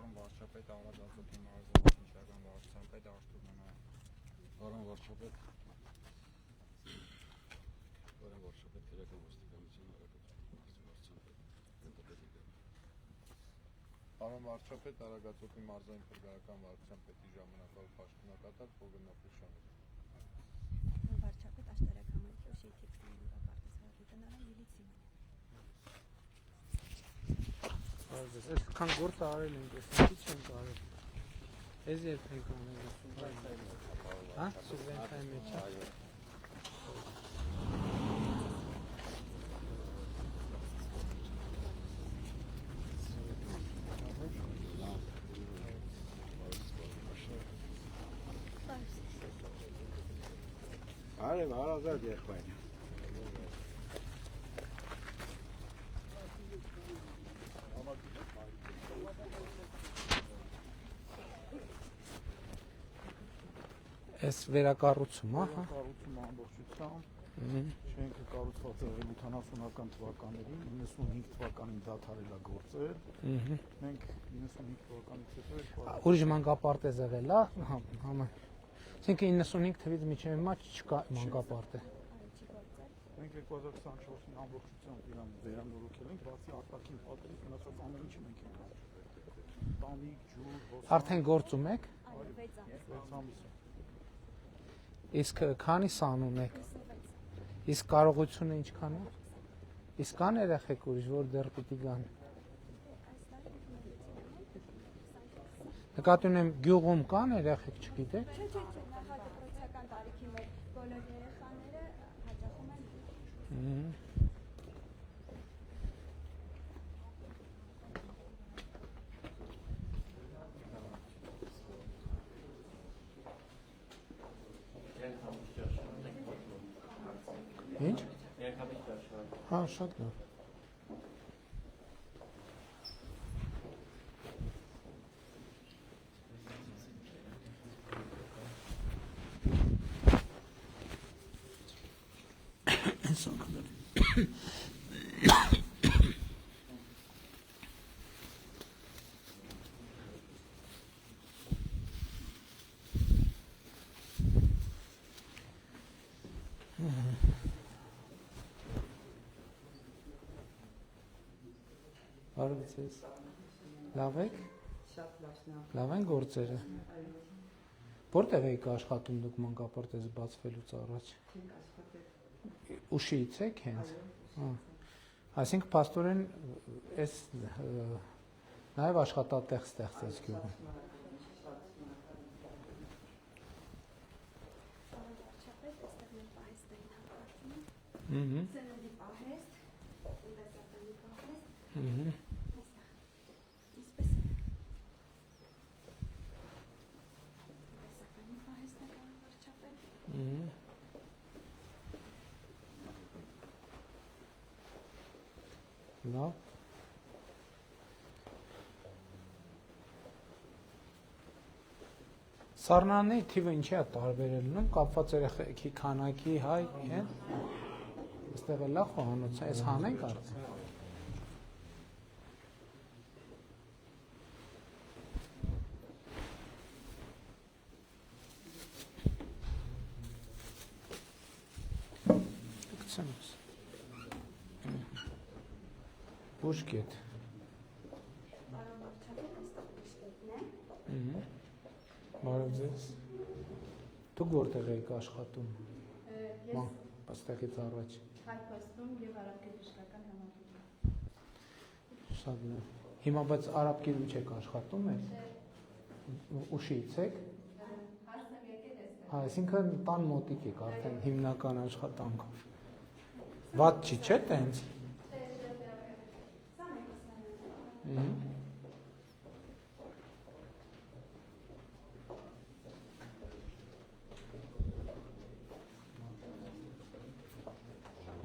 Պարոն վարչապետ, Արագածոկի մարզի ինժեներական վարչության պետ Արթուր Մնոյան։ Պարոն վարչապետ, քրեական ոստիկանության Պարոն վարչապետ, Արագածոկի մարզային փրկարարական վարչության պետի ժամանակավոր պաշտոնակատար Պողոն Ապրիշյանը։ Վարչապետ աշտարակ համայնքի ուշի տեքստային պարտեզվարի տնարան միլիցիան։ Այսքան գործ արել ենք, այսինքն չենք արել։ Էս երբ ենք անել, հա, սուբվենցիայի մեջ։ Արև, հարազատ եղբայրը։ Այս վերակառուցում, հա։ Վերակառուցումը ամբողջությամբ շենքը կառուցված է 70-ական թվականներին, 95 թվականին դադարել է գործել։ Մենք 95 թվականից հետո Ուրիշ մանկապարտեզ եղել, հա, Այսինքն 95 թվականից մինչև հիմա չկա մանկապարտեզ։ մենք 2024-ին ամբողջությամբ իրան վերանորոգել ենք, բացի արտաքին պատերից մնացած ամեն ինչը մենք ենք արել։ Տանիք, ջուր, հոսանք։ Արդեն գործում եք։ 6 ամիս։ Իսկ քանի սան ունեք։ Իսկ կարողությունը ինչքան է։ Իսկ կան երեխեք ուրիշ, որ դեռ պիտի գան։ Նկատի ունեմ գյուղում կան երեխեք, չգիտեք։ Չէ, նախադպրոցական տարիքի մեր բոլոր երեխաները հաճախում են։ Ինչ։ Հա, շատ լավ։ Բարևձեզ։ Լավ եք։ Շատ լավ։ Լավ են գործերը։ Որտեղ եք աշխատում դուք մանկապարտեզը բացվելուց առաջ։ Ենք աշխատել։ Ուշիից եք հենց։ Հա։ Այսինքն փաստորեն այս նաև աշխատատեղ ստեղծեց գյուղում։ Վարչապետ, այստեղ մեր պահեստային հատվածում։ Ահա։ Սննդի պահեստ, տնտեսական պահեստ։ Ահա։ Այսպես։ Տնտեսական պահեստ է վարչապետ։ Ահա։ Լավ։ Սառնանի թիվը ինչի է տարբերելնում, կապված երեխեքի քանակի հայ հետ։ Այստեղ էլ է խոհանոցը, այս հանենք արդեն։ Գցեմ։ Բուժկետ։ Պարոն վարչապետ, այստեղ բուժկետն է։ Ահա։ Բարև ձեզ։ Դուք որտեղ եք աշխատում։ Ես Այստեղից առաջ։ Հայփաստում եւ Արաբկի բժշկական համալիրում։ Շատ լավ։ Հիմա բայց Արաբկիրում չեք աշխատում եք։ Ուշից եք։ Հարցը եկել էստեղ։ Հա, այսինքն տան մոտիկ եք արդեն հիմնական աշխատանքով։ Վատ չի, չէ՞ տենց։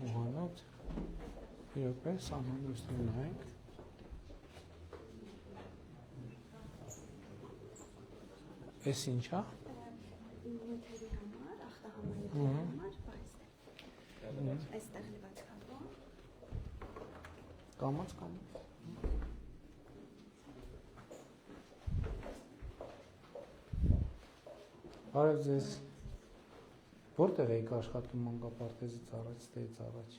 Ուղանոց։ Իրոք է, սահմանուստին նայենք։ Էս ինչ է։ Նյութերի համար, ախտահամարների համար պահեստ է։ Այստեղ լվաց կապոն։ Կամաց։ Բարև ձեզ։ Որտեղ եք աշխատում մանկապարտեզից առաջ, ստեից առաջ։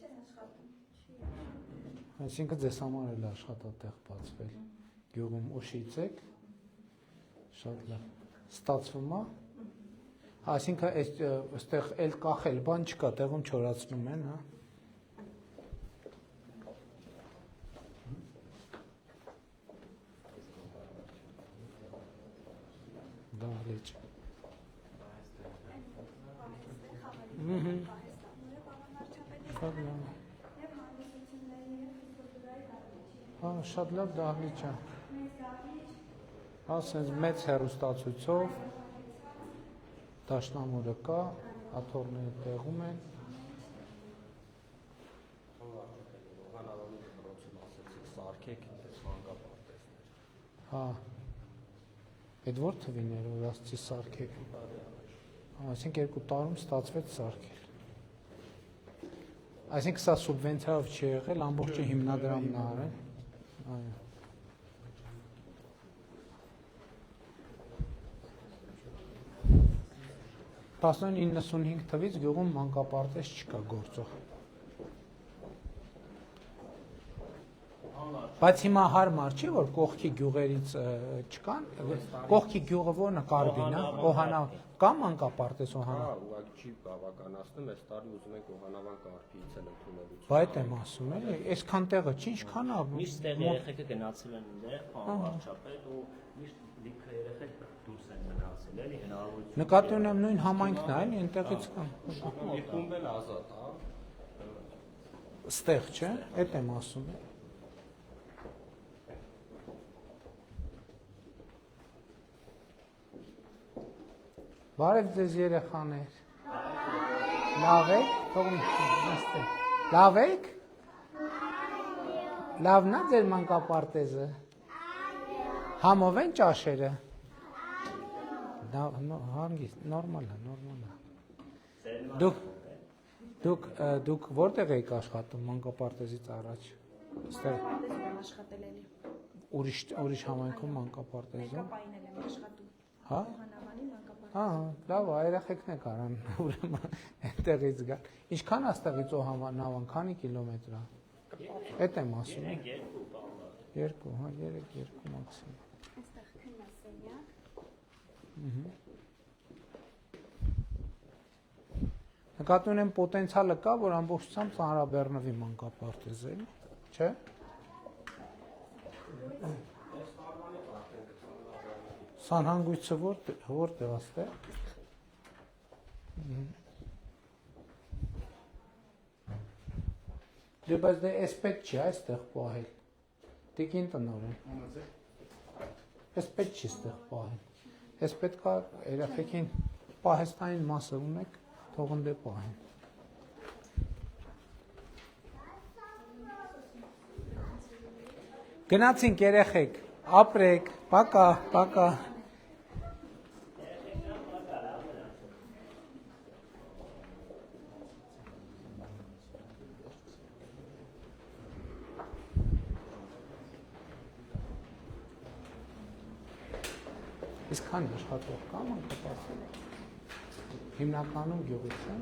Չեն աշխատում։ Այսինքն ձեզ համար էլ աշխատատեղ բացվել։ Գյուղում ուշից եք։ Շատ լավ։ Ստացվում է։ Այսինքն այստեղ էլ կախել բան չկա, տեղում չորացնում են, հա։ Դահլիճ։ Շատ լավ։ Հա, շատ լավ դահլիճ է։ Հա, սենց մեծ հեռուստացույցով, դաշնամուրը կա, աթոռները տեղում են։ Հա, այդ որ թվիներ, որ ասցի սարքեք։ Այսինքն 2 տարում ստացվեց սարքել։ Այսինքն սա սուբվենցիայով չի եղել, ամբողջը հիմնադրամն է արել։ Այո։ Տասնոյն 95 թվից գյուղում մանկապարտեզ չկա գործող։ Բայց հիմա հարմար չի, որ կողքի գյուղերից չկան, կողքի գյուղը որն է Կարբին, Օհանավ, կա մանկապարտեզ Օհանավ։ Հա, ուղղակի չի բավականացնում, այս տարի ուզում ենք Օհանավան Կարբիից էլ ընդունելություն։ Բայց եմ ասում, էլի, այսքան տեղը չի, ինչքան է։ Միշտ տեղի երեխեքը գնացել են այնտեղ, անվարչապետ ու միշտ լիքը երեխեք դուրս են մնացել, էլի հնարավորություն։ Նկատի ունեմ նույն համայնքն է, էլի, այնտեղից կան։ Մի խումբ էլ ազատ, հա։ Ստեղ չէ, էդ եմ ասում։ Բարև ձեզ երեխաներ։ Լավ եք, թողում նստեք։ Լավ եք։ Լավն է ձեր մանկապարտեզը։ Համով են ճաշերը։ Հանգիստ, նորմալ է։ Դուք որտեղ եք աշխատում մանկապարտեզից առաջ։ Ստեղ աշխատել էլի։ ուրիշ համայնքում մանկապարտեզում։ Մեկապային եմ աշխատում։ Հա։ Օհանավանի մանկապարտեզ։ Հա, լավ, երեխեքն է կարան ուրեմն այնտեղից գալ։ Ինչքան է ստեղից Օհանավան, քանի կիլոմետր է։ Էդ եմ ասում։ 2, հա, 3 մաքսիմում։ Այստեղ քննասենյակ։ Նկատի ունեմ պոտենցիալը կա, որ ամբողջությամբ ծանրաբեռնվի մանկապարտեզը, էլի, չէ՞։ Սանհանգույցը որտեղ է ստեղ։ Դե բայց դե էս պետք չի այստեղ պահել։ Տիկին տնօրեն։ Էս պետք չի ստեղ պահել։ Էս պետք է երեխեքին պահեստային մասը ունեք, թողն դե պահեն։ Գնացինք երեխեք, ապրեք, պակա, պակա։ Իսկ քանի աշխատող կա մանկապարտեզում։ Հիմնականում գյուղից է։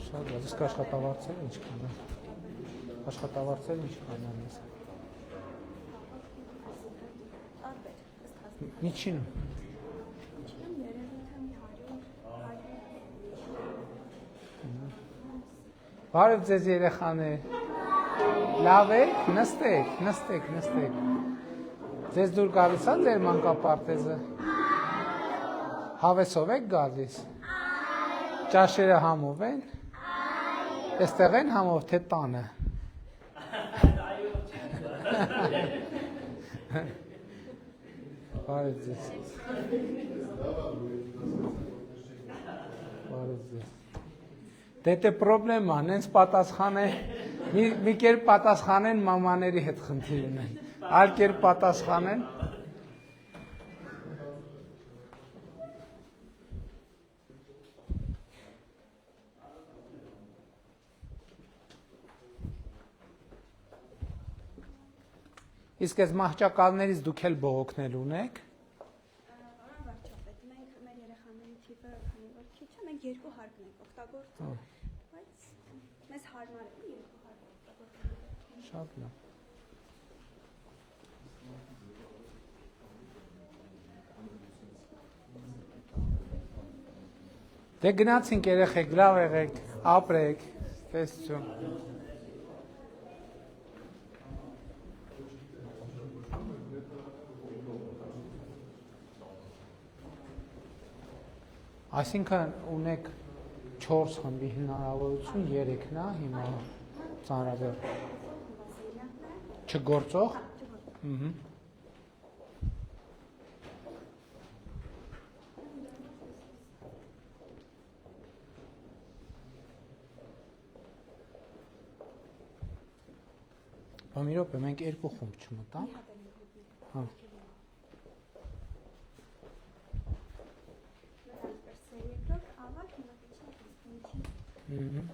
Շատ լավ, իսկ աշխատավարձերը ինչքան են։ Աշխատավարձերը ինչքան են։ Միջինում։ Բարև ձեզ երեխաներ։ Լավ եք, նստեք։ Ձեզ դուր գալիս է ձեր մանկապարտեզը։ Հավեսով եք գալիս։ Ճաշերը համով են։ Այստեղ են համով, թե տանը։ Բարև ձեզ։ Դե պրոբլեմա, նենց պատասխան է, մի կերպ պատասխանեն մամաների հետ խնդիր ունեն, այլ կերպ պատասխանեն, Իսկ այս մահճակալներից դուք էլ բողոքնել ունեք։ Պարոն վարչապետ, մենք մեր երեխաների թիվը քանի որ քիչ է, մենք երկու հարկն ենք օգտագործում, բայց մեզ հարմար է երկու հարկ օգտագործել։ Շատ լավ։ Դե գնացինք երեխեք, լավ եղեք, ապրեք, տեսություն։ Այսինքն ունեք 4 խմբի հնարավորություն, 3-ն է հիմա ծանրաբեռ։ Չգործող։ Մի րոպե, մենք 2 խումբ չմտանք։ Հա։ Երկրորդ ավակ հիմա քիչ է։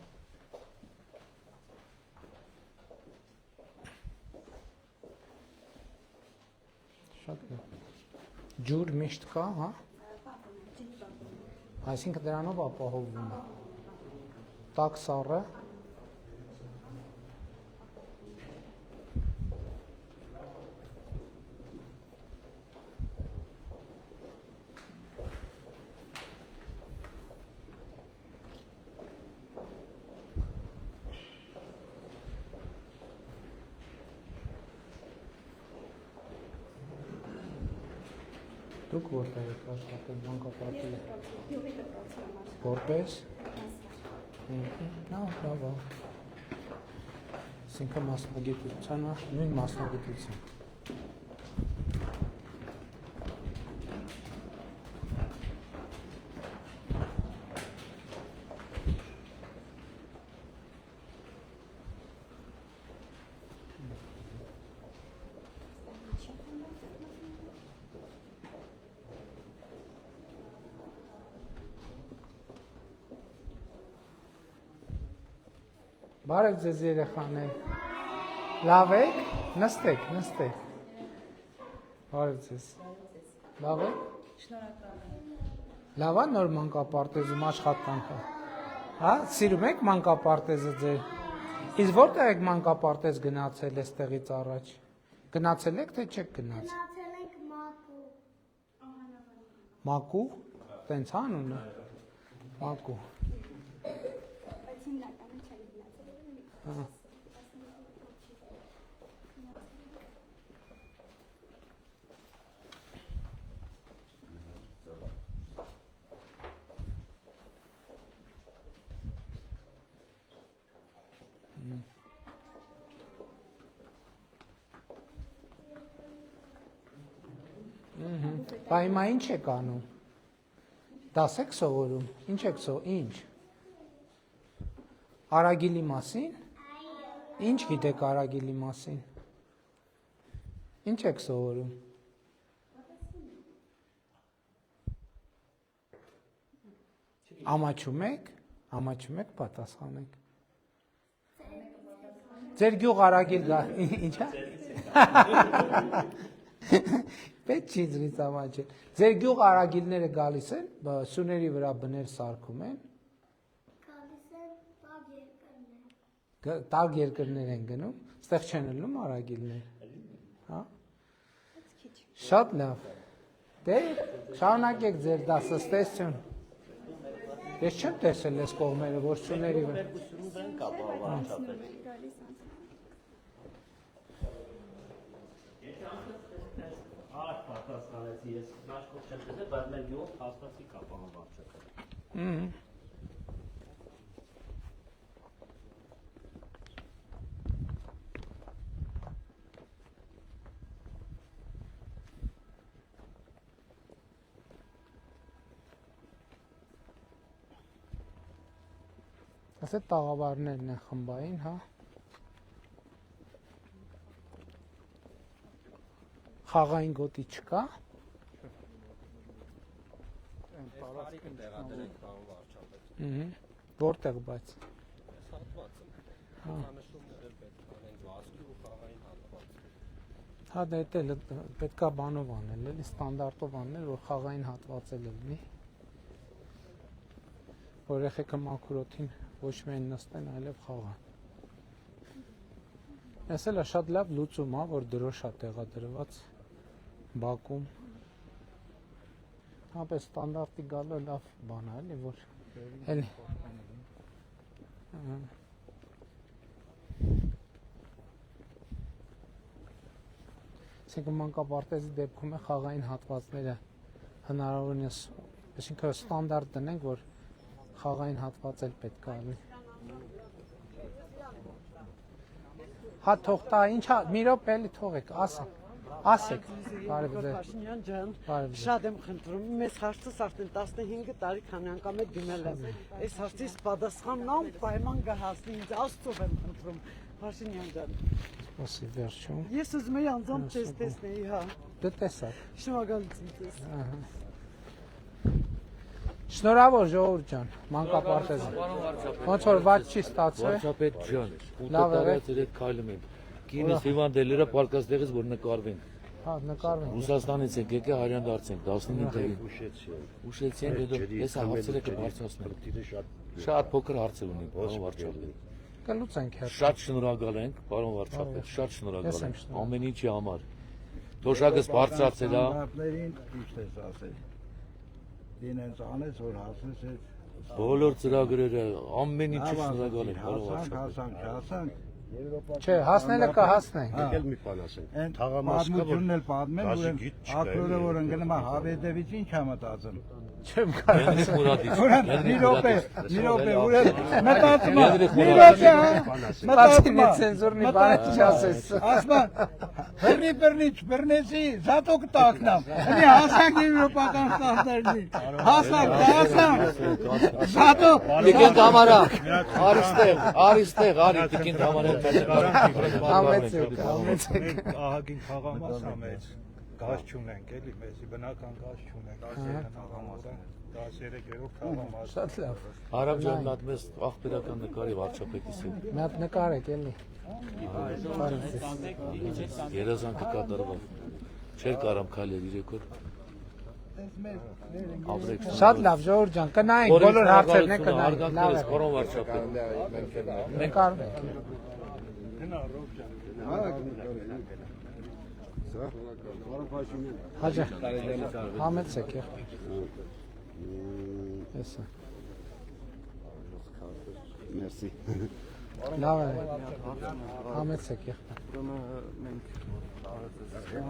Շատ լավ։ Ջուր միշտ կա, հա։ Այսինքն դրանով ապահովում է։ Տաք սառը։ Դուք որտեղ եք աշխատել մանկապարտեզի։ Յուղի դպրոցի համար։ Որպես։ Լավ։ Այսինքն մասնագիտությանը, նույն մասնագիտություն։ Բարև ձեզ երեխաներ։ Լավ եք։ Նստեք։ Բարև ձեզ։ Լավ եք։ Շնորհակալ։ Լավ է նոր մանկապարտեզում աշխատանքը։ Հա, սիրում եք մանկապարտեզը ձեր։ Իսկ որտեղ եք մանկապարտեզ գնացել այստեղից առաջ։ Գնացել եք թե չեք գնացել։ Գնացել ենք Մակու։ Մակու։ Տենց անունը։ Մակու։ Բայց հիմնականում չեն գնացել։ Հա։ Բա հիմա ինչ եք անում։ Դաս եք սովորում։ Ինչ եք սովորում։ Ինչ։ Արագիլի մասին։ Ինչ գիտեք արագիլի մասին։ Ինչ եք սովորում։ Ամաչում եք, պատասխանեք։ Ձեր գյուղ արագիլ գա, ինչա։ Պետք չի ձրից ամաչել։ Ձեր գյուղ արագիլները գալիս են, սյուների վրա բներ սարքում են։ Գալիս են տակ երկրներ։ Տակ երկրներ են գնում, ստեղ չեն ելնում արագիլներ։ Հա։ Շատ լավ։ Դե շարունակեք ձեր դասը, ստեսություն։ Ես չեմ տեսել այս կողմերը, որ սյուների վրա։ Պատասխանեցի ես նաշկով չեմ տեսել, բայց մեր գյուղ հաստատի կա պարոն վարչապետ։ Ասե տաղավարներն են խմբային, հա։ Խաղային գոտի չկա։ Տարածքին տեղադրենք պարոն վարչապետ։ Որտեղ բայց։ Այս հատվածը։ Անշումները պետք է անենք վազքի ու խաղային հատված։ Հա դա էլ պետքա բանով անել, էլի ստանդարտով անել, որ խաղային հատվածել լինի։ Որ երեխեքը մաքուր օդին ոչ միայն նստեն, այլև խաղան։ Այս էլ է շատ լավ լուծում, հա, որ դրոշ է տեղադրված բակում։ Հապես ստանդարտի գալը լավ բան է, էլի, որ էլի Այսինքն մանկապարտեզի դեպքում է խաղային հատվածները հնարավորինս, այսինքն ստանդարտ դնենք, որ խաղային հատված էլ պետք է լինի։ Հա թող տա, ինչա, մի րոպե էլի թողեք, ասեք։ Բարև ձեզ։ Փաշինյան ջան, Բարև ձեզ։ շատ եմ խնդրում, մեզ հարցս արդեն 15 տարի քանի անգամ է դիմել եմ։ Այս հարցից պատասխանն անպայման կհասնի ինձ, Աստծով եմ խնդրում, Փաշինյան ջան։ Սպասի վերջում։ Ես ուզում եի անձամբ ձեզ տեսնեի, հա։ Դե տեսակ։ Շնորհակալություն ձեզ։ Շնորհավոր ժողովուրդ ջան, մանկապարտեզը։ Ոնց որ ված չի ստացվել։ Վարչապետ ջան, Լավ է, ուտարած էր քայլում եմ։ Կինս հիվանդելերը պարկաստեղից որ նկարվեն։ Հա, նկարվենք։ Ռուսաստանից ենք եկել Հարյան դարձենք 15 տարի։ Ուշեցի ենք, հետո հեսա հարցերը կբարձրացնենք։ Շատ փոքր հարցեր ունենք, պարոն վարչապետ։ Կլուծենք հետ։ Շատ շնորհակալ ենք, պարոն վարչապետ, շատ շնորհակալ ենք ամեն ինչի համար։ Թոշակս բարձրացել է։ Ճիշտ ես ասել։ Դինենց անես որ հասնես այդ Բոլոր ծրագրերը ամեն ինչի շնորհակալ ենք, պարոն վարչապետ։ հասանք։ Չէ, հասնելը կհասնենք։ Եկել մի բան ասենք։ Այն թաղամասկությունն էլ պատմեն, որ ակրորը որ ընկնում է Հավեդևից ինչ է մտածում։ Չեմ կարող։ Յանդրիկ Մուրադից։ Մի րոպե, ուր մտածում է։ Մի րոպե, Մտածում է ցենզուրնի բան չասես։ ասма, բռնեցի, զատոկ տակնամ։ Դի հասանք եվրոպական ստանդարտի։ Հասանք, զատոկ։ Տիկին Թամարա, արիստեղ, Տիկին Թամարա։ Ամեցեք։ Ահագին խաղամասա մեծ գազ չունենք, էլի մեզի բնական գազ չունենք, խաղամասը 13-րդ խաղամաս։ Շատ լավ։ Արաբ ջան, մատ մեզ աղբերական նկարի վարչապետիս հետ։ Մի հատ նկարեք էլի։ Երազանքը կատարվավ։ Չէր կարամ քայլել 3 օր։ Ապրեք։ Շատ լավ, ժողովուրդ ջան, կնայենք բոլոր հարցերն է կնայենք։ Լավ է։ Պարոն վարչապետ։ Նկարվենք։ Հաջա, համեցեք եղբայր։ Հեսա։ Մերսի։ Լավ է, համեցեք եղբայր։ Մենք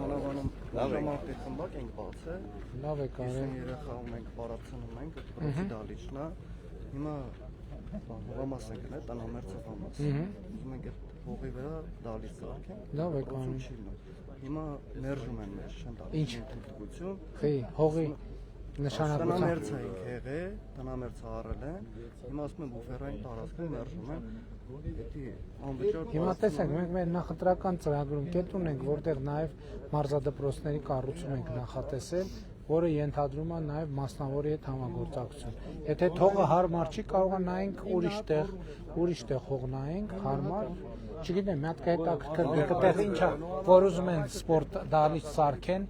հանավանում ժամանակի խմբակ ենք բացել։ Լավ է կարել։ Երեխա ունենք, պարացնում ենք, պրոցի դալիճնա։ Հիմա հողամաս ենք նել, տնամերձը հողամաս։ Ուզում ենք այդ հողի վրա դալիճ սարքենք։ Լավ է կարել։ Հիմա մերժում են մեր շնտալի ընդգրկություն։ Խի, հողի նշանակության։ Տնամերձը ենք եղել, տնամերձը առել են։ Հիմա ասում են բուֆերային տարածքում մերժում են։ Հիմա տեսեք, մենք մեր նախընտրական ծրագրում կետ ունենք, որտեղ նաև մարզադպրոցների կառուցում ենք նախատեսել, որը ենթադրում է նաև մասնավորի հետ համագործակցություն։ Եթե թողը հարմար չի, կարող է նայենք ուրիշ տեղ հող նայենք, հարմար, չգիտեմ, մի հատ հետաքրքիր տեղ ինչ է, որ ուզում են սպորտ դալիճ սարքեն,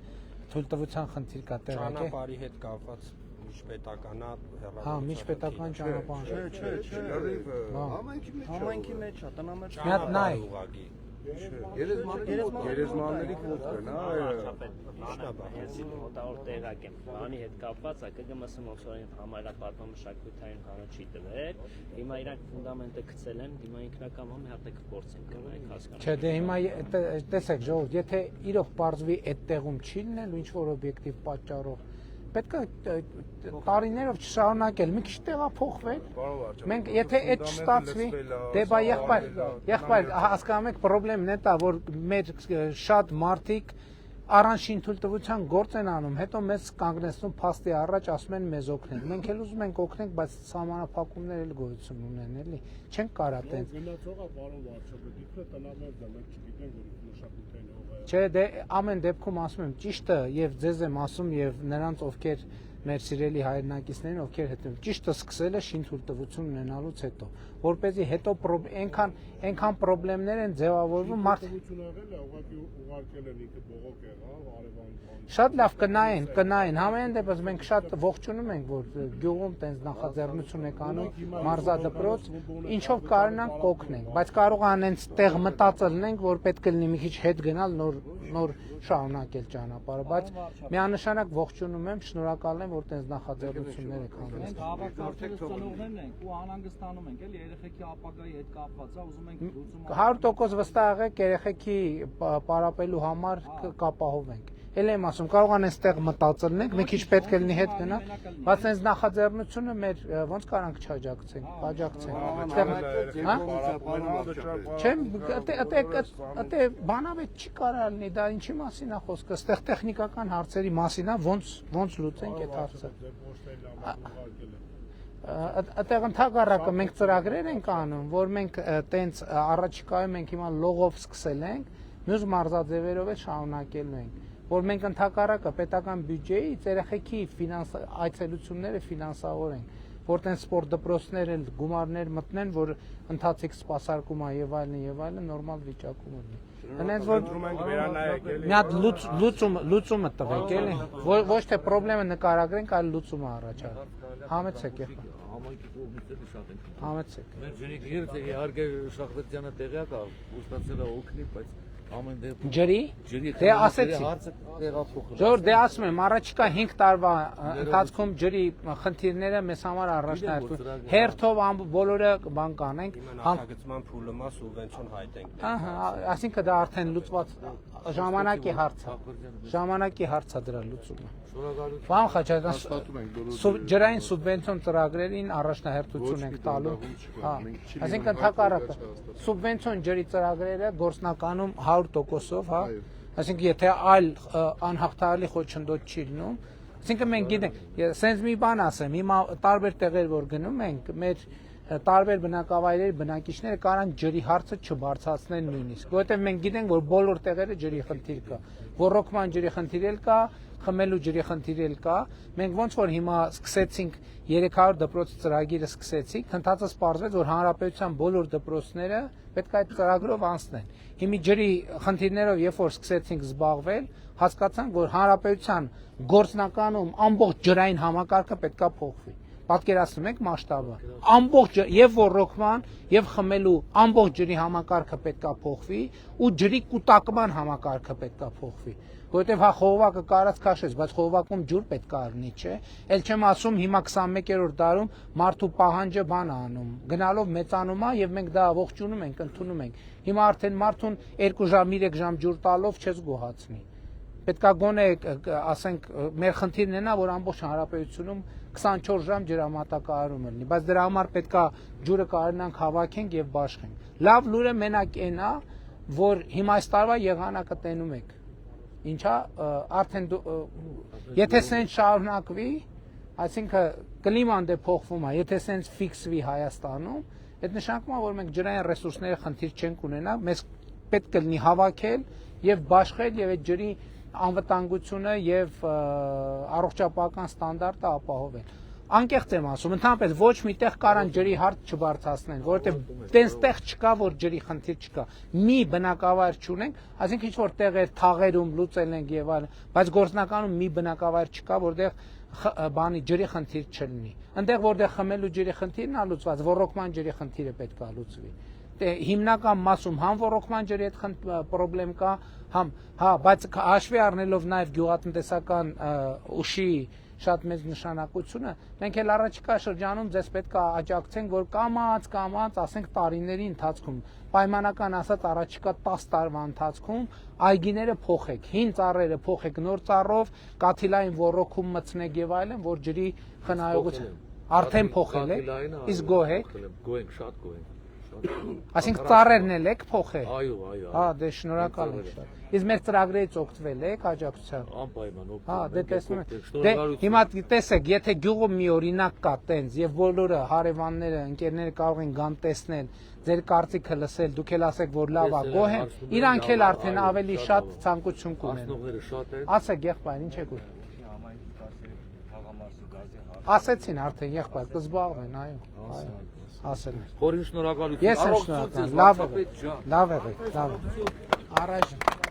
թույլտվության խնդիր կա տեղակ է։ Ճանապարհի հետ կապված միջպետականա հեռավորություն։ Հա, միջպետական ճանապարհ։ Համայնքի մեջ է, տնամերձ։ Մի հատ նայ։ Գերեզմանների կողքն է, Ես մոտավոր տեղակ եմ։ Բանի հետ կապված է ԿԳՄՍ մոքսորին համայնապատման մշակութային կանոն չի տվել։ Հիմա իրանք ֆունդամենտը գցել են, հիմա ինքնական մի հատ կփորձենք կնայենք հասկանալ։ Չէ, դե հիմա տեսեք ժողովուրդ, եթե իրոք պարզվի այդ տեղում չի լինելու ինչ որ օբյեկտիվ պատճառով, պետք է տարիներով չշարունակել, մի քիչ տեղափոխվել։ Մենք եթե այդ չստացվի, դե բա եղբայր, հասկանում եք, խնդրեմն է դա, որ մեր շատ մարդիկ առանցին թույլտվության գործ են անում, հետո մեզ կանգնեցնում փաստի առաջ, ասում են մեզ օգնենք։ Մենք էլ ուզում ենք օգնենք, բայց սահմանափակումներ էլ գոյություն ունեն, էլի։ Չենք կարա տենց։ Գնացողը պարոն վարչապետ, իբրե տնամերձ է, մենք չգիտենք, որ մշակութային հող է։ Չէ, դե ամեն դեպքում ասում եմ ճիշտը եւ ձեզ եմ ասում եւ նրանց ովքեր մեր սիրելի հայրենակիցներին, ովքեր հետո ճիշտը սկսել է շին թույլտվություն ունենալուց հետո, որպեսզի հետո այնքան խնդիրներ են ձևավորվում մարդ ուղարկել են ինքը բողոք եղավ, արևան շատ լավ կնային, համենայն դեպս մենք շատ ողջունում ենք, որ գյուղում տենց նախաձեռնություն եք անում, մարզադպրոց, ինչով կարողանանք կօգնենք, բայց կարող անենց տեղ մտածել ենք, որ պետք է լինի մի քիչ հետ գնալ, նոր շարունակել ճանապարհը, բայց միանշանակ ողջունում եմ, շնորհակալ եմ, որ տենց նախաձեռնություններ եք անում։ Մենք հավաքորդներ ծնողներն ենք ու անհանգստանում ենք, էլի երեխեքի ապագայի հետ կապված է, ուզում ենք լուծում 100% վստահ եղեք, երեխեքի պարապելու համար կապահովենք։ Էլ եմ ասում, կարող անեն ստեղ մտածելնենք, մի քիչ պետք է լինի հետ գնա, բայց այս նախաձեռնությունը մեր ոնց կարանք չաջակցենք, աջակցենք։ Չեմ, այդե բանավետ չի կարա լինի, դա ինչի մասին է խոսքը, ստեղ տեխնիկական հարցերի մասին է, ոնց լուծենք այդ հարցը։ Այդտեղ ընդհակառակը մենք ծրագրեր ենք անում, որ մենք տենց առաջիկայում ենք հիմա լողով սկսել ենք, մյուս մարզաձևերով էլ շարունակելու ենք, որ մենք ընդհակառակը պետական բյուջեից երեխեքի այցելությունները ֆինանսավորենք, որ տենց սպորտ դպրոցներ էլ գումարներ մտնեն, որ ընթացիկ սպասարկում է եւ այլն նորմալ վիճակում լինի։ Հենց որ մի հատ լուծումը տվեք, էլի, ոչ թե խնդրեմը նկարագրենք, այլ լուծումը առաջարկենք։ Համեցեք եղբայր։ Համայնքի կողմից էլ շատ ենք։ Համեցեք։ Մեր ջրիկերից իհարկե Շախվերդյանը տեղյակ է, ուստացել է օգնի, բայց ամեն դեպքում ջրի դե ասեցի Ժողովուրդ դե ասում եմ առաջիկա 5 տարվա ընթացքում ջրի խնդիրները մեզ համար առաջնահերթ հերթով բոլորը բան կանենք նախագծման փուլը մա սուբվենցիոն հայտենք այսինքն դա արդեն լուծված ժամանակի հարց է դրա լուծումը Պարոն Խաչատրյան ջրային սուբվենցիոն ծրագրերին առաջնահերթություն ենք տալու այսինքն ընդհակառակը սուբվենցիոն ջրի ծրագրերը գործնականում 100%-ով, հա, այսինքն եթե այլ անհաղթահարելի խոչընդոտ չի լինում, այսինքն մենք գիտենք, սենց մի բան ասեմ, հիմա տարբեր տեղեր որ գնում ենք, մեր տարբեր բնակավայրերի բնակիչները կարան ջրի հարցը չբարձրացնեն նույնիսկ, որովհետև մենք գիտենք, որ բոլոր տեղերը ջրի խնդիր կա, ոռոգման ջրի խնդիր էլ կա, խմելու ջրի խնդիր էլ կա, մենք ոնց որ հիմա սկսեցինք 300 դպրոց ծրագիրը սկսեցինք, հնդածս պարզվեց, որ հանրապետության բոլոր դպրոցները պետք է այդ ծրագրով անցնեն։ Հիմի ջրի խնդիրներով երբ որ սկսեցինք զբաղվել, հասկացանք, որ հանրապետության գործնականում ամբողջ ջրային համակարգը պետք է փոխվի։ Պատկերացնում եք մասշտաբը։ Ամբողջ եւ ոռոգման եւ խմելու ամբողջ ջրի համակարգը պետք է փոխվի ու ջրի կուտակման համակարգը պետք է փոխվի։ Որովհետև հա խողովակը կարած քաշեց, բայց խողովակում ջուր պետք է առնի, չէ։ Էլ չեմ ասում հիմա 21-րդ դարում մարդու պահանջը բան է անում, գնալով մեծանում է եւ մենք դա ողջունում ենք, ընդունում ենք։ Հիմա արդեն մարդուն 2 ժամ, 3 ժամ ջուր տալով չես գոհացնի։ Պետք է գոնե ասենք մեր խնդիրն է նա, որ ամբողջ հանրապետությունում 24 ժամ ջրամատակարարում լինի, բայց դրա համար պետք է ջուրը կարողանանք հավաքենք եւ բաշխենք։ Լավ լուրը մենակ այն է, որ հիմա այս տարվա եղանակը տենում եք։ Ինչա արդեն եթե սենց շարունակվի, այսինքն կլիման դե փոխվում է, եթե սենց ֆիքսվի Հայաստանում, այդ նշանակում է, որ մենք ջրային ռեսուրսների խնդիր չենք ունենա, մեզ պետք է լինի հավաքել եւ բաշխել եւ այդ ջրի անվտանգությունը եւ առողջապահական ստանդարտը ապահովել։ Անկեղծ եմ ասում, ընդհանրապես ոչ միտեղ կարան ջրի հարց չբարձրացնեն, որովհետև տենց չկա, որ ջրի խնդիր չկա։ Մի բնակավայր չունենք, այսինքն ինչ որ տեղեր թաղերում լուծել ենք եւ այլն, բայց գործնականում մի բնակավայր չկա, որտեղ բանի ջրի խնդիր չլինի։ Այնտեղ որտեղ խմելու ջրի խնդիրն է լուծված, ոռոգման ջրի խնդիրը պետք է լուծվի։ Հիմնական մասում համ ոռոգման ջրի հետ խնդրեմ կա, համ բայց հաշվի առնելով նաեւ գյուղատնտեսական ուժի շատ մեծ նշանակությունը, մենք էլ առաջիկա շրջանում ձեզ պետք է աջակցենք, որ կամած, ասենք տարիների ընթացքում, պայմանական ասած առաջիկա 10 տարվա ընթացքում այգիները փոխեք, հին ծառերը փոխեք նոր ծառով, կաթիլային ոռոգում մտցնեք եւ այլն, որ ջրի խնայողություն արդեն փոխել եք, իսկ գոհեք, շատ գոհենք։ Այսինքն ծառերն էլ եք փոխել։ Այո։ Հա, դե շնորհակալ եմ շատ։ Իսկ մեր ծրագրերից օգտվել եք աջակցությամբ։ Անպայման օգտվել։ Հա, դե տեսնում եք։ Դե հիմա տեսեք, եթե գյուղում մի օրինակ կա տենց եւ բոլորը հարևանները, ընկերները կարող են գան տեսնել, ձեր կարծիքը լսել, դուք էլ ասեք, որ լավ է, գոհ են, իրանք էլ արդեն ավելի շատ ցանկություն կունեն։ Ասնողները շատ են։ Ասեք, եղբայր, ինչ եք ուզում։ Համայնքի Ասեցին արդեն եղբայր կզբաղվեն, այո, ասել են։ Խորին շնորհակալություն։ Ես եմ շնորհակալ։ Լավ եղեք, լավ եղեք, լավ։ Առայժմ